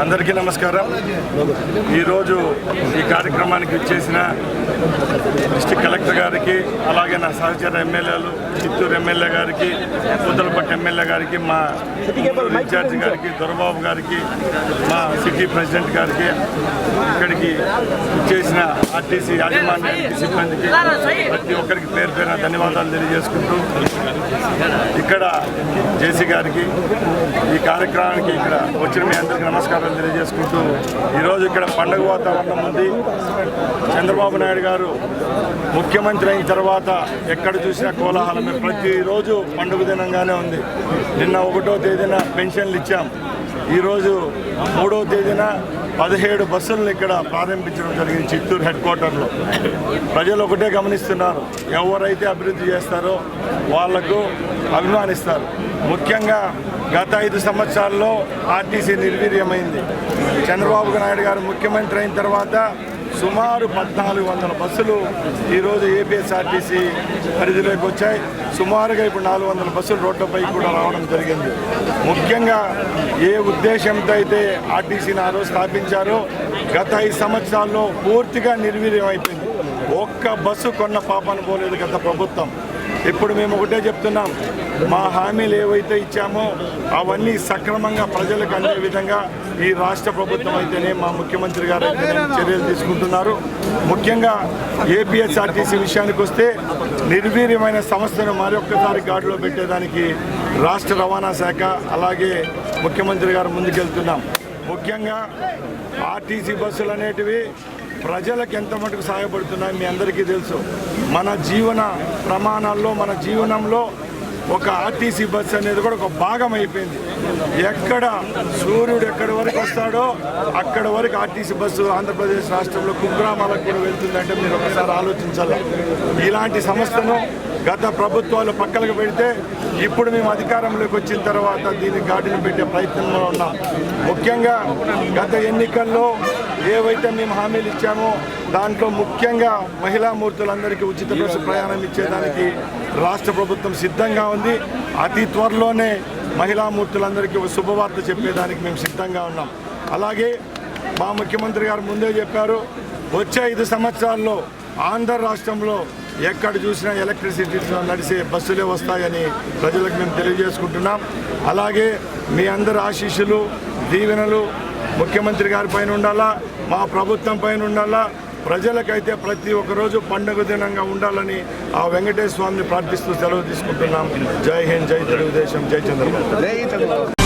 అందరికీ నమస్కారం. ఈరోజు ఈ కార్యక్రమానికి ఇచ్చేసిన డిస్ట్రిక్ట్ కలెక్టర్ గారికి, అలాగే నా సహచర ఎమ్మెల్యేలు, చిత్తూరు ఎమ్మెల్యే గారికి, పూతలపట్టు ఎమ్మెల్యే గారికి, మా ఇన్ఛార్జి గారికి, దొరబాబు గారికి, మా సిటీ ప్రెసిడెంట్ గారికి, ఇక్కడికి ఇచ్చేసిన ఆర్టీసీ యాజమాన్యానికి, సిబ్బందికి, ప్రతి ఒక్కరికి పేరు పేరున ధన్యవాదాలు తెలియజేసుకుంటూ, ఇక్కడ జేసీ గారికి, ఈ కార్యక్రమానికి ఇక్కడ వచ్చిన మీ అందరికీ నమస్కారాలు తెలియజేసుకుంటూ, ఈరోజు ఇక్కడ పండుగ వాతావరణం ఉంది. చంద్రబాబు నాయుడు గారు ముఖ్యమంత్రి అయిన తర్వాత ఎక్కడ చూసినా కోలాహలమే, ప్రతిరోజు పండుగ దినంగానే ఉంది. నిన్న 1వ తేదీన పెన్షన్లు ఇచ్చాం. ఈరోజు 3వ తేదీన 17 బస్సులను ఇక్కడ ప్రారంభించడం జరిగింది చిత్తూరు హెడ్ క్వార్టర్లో. ప్రజలు ఒకటే గమనిస్తున్నారు, ఎవరైతే అభివృద్ధి చేస్తారో వాళ్లకు అభిమానిస్తారు. ముఖ్యంగా గత 5 సంవత్సరాల్లో ఆర్టీసీ నిర్వీర్యమైంది. చంద్రబాబు నాయుడు గారు ముఖ్యమంత్రి అయిన తర్వాత సుమారు 1400 బస్సులు ఈరోజు ఏపీఎస్ఆర్టీసీ పరిధిలోకి వచ్చాయి. సుమారుగా ఇప్పుడు 400 బస్సులు రోడ్లపై కూడా రావడం జరిగింది. ముఖ్యంగా ఏ ఉద్దేశంతో అయితే ఆర్టీసీని ఆ రోజు స్థాపించారో గత 5 సంవత్సరాల్లో పూర్తిగా నిర్వీర్యం అయిపోయింది. ఒక్క బస్సు కొన్న పాపాను పోలేదు గత ప్రభుత్వం. ఇప్పుడు మేము ఒకటే చెప్తున్నాం, మా హామీలు ఏవైతే ఇచ్చామో అవన్నీ సక్రమంగా ప్రజలకు అందే విధంగా ఈ రాష్ట్ర ప్రభుత్వం అయితేనే, మా ముఖ్యమంత్రి గారు అయితేనే చర్యలు తీసుకుంటున్నారు. ముఖ్యంగా ఏపీఎస్ఆర్టీసీ విషయానికి వస్తే నిర్వీర్యమైన సంస్థను మరొక్కసారి గాడిలో పెట్టేదానికి రాష్ట్ర రవాణా శాఖ అలాగే ముఖ్యమంత్రి గారు ముందుకెళ్తున్నాం. ముఖ్యంగా ఆర్టీసీ బస్సులు అనేటివి ప్రజలకు ఎంత మటుకు సహాయపడుతున్నాయి మీ అందరికీ తెలుసు. మన జీవన ప్రమాణాల్లో, మన జీవనంలో ఒక ఆర్టీసీ బస్సు అనేది కూడా ఒక భాగం అయిపోయింది. ఎక్కడ సూర్యుడు ఎక్కడి వరకు వస్తాడో అక్కడ వరకు ఆర్టీసీ బస్సు ఆంధ్రప్రదేశ్ రాష్ట్రంలో కుగ్రామాలకు కూడా వెళ్తుందంటే మీరు ఒకసారి ఆలోచించాలి. ఇలాంటి సంస్థను గత ప్రభుత్వాలు పక్కలకు పెడితే ఇప్పుడు మేము అధికారంలోకి వచ్చిన తర్వాత దీన్ని గాడిని పెట్టే ప్రయత్నంలో ఉన్నాం. ముఖ్యంగా గత ఎన్నికల్లో ఏవైతే మేము హామీలు ఇచ్చామో దాంట్లో ముఖ్యంగా మహిళా మూర్తులందరికీ ఉచిత బస్సు ప్రయాణం ఇచ్చేదానికి రాష్ట్ర ప్రభుత్వం సిద్ధంగా ఉంది. అతి త్వరలోనే మహిళా మూర్తులందరికీ ఒక శుభవార్త చెప్పేదానికి మేము సిద్ధంగా ఉన్నాం. అలాగే మా ముఖ్యమంత్రి గారు ముందే చెప్పారు, వచ్చే 5 సంవత్సరాల్లో ఆంధ్ర రాష్ట్రంలో ఎక్కడ చూసినా ఎలక్ట్రిసిటీతో నడిచే బస్సులే వస్తాయని ప్రజలకు మేము తెలియజేసుకుంటున్నాం. అలాగే మీ అందరి ఆశీస్సులు, దీవెనలు ముఖ్యమంత్రి గారి పైన ఉండాలా, మా ప్రభుత్వం పైన ఉండాలా. ప్రజలకైతే ప్రతి ఒక్కరోజు పండుగ దినంగా ఉండాలని ఆ వెంకటేశ్వర స్వామిని ప్రార్థిస్తూ సెలవు తీసుకుంటున్నాం. జై హింద్, జై తెలుగుదేశం, జై చంద్రబాబు.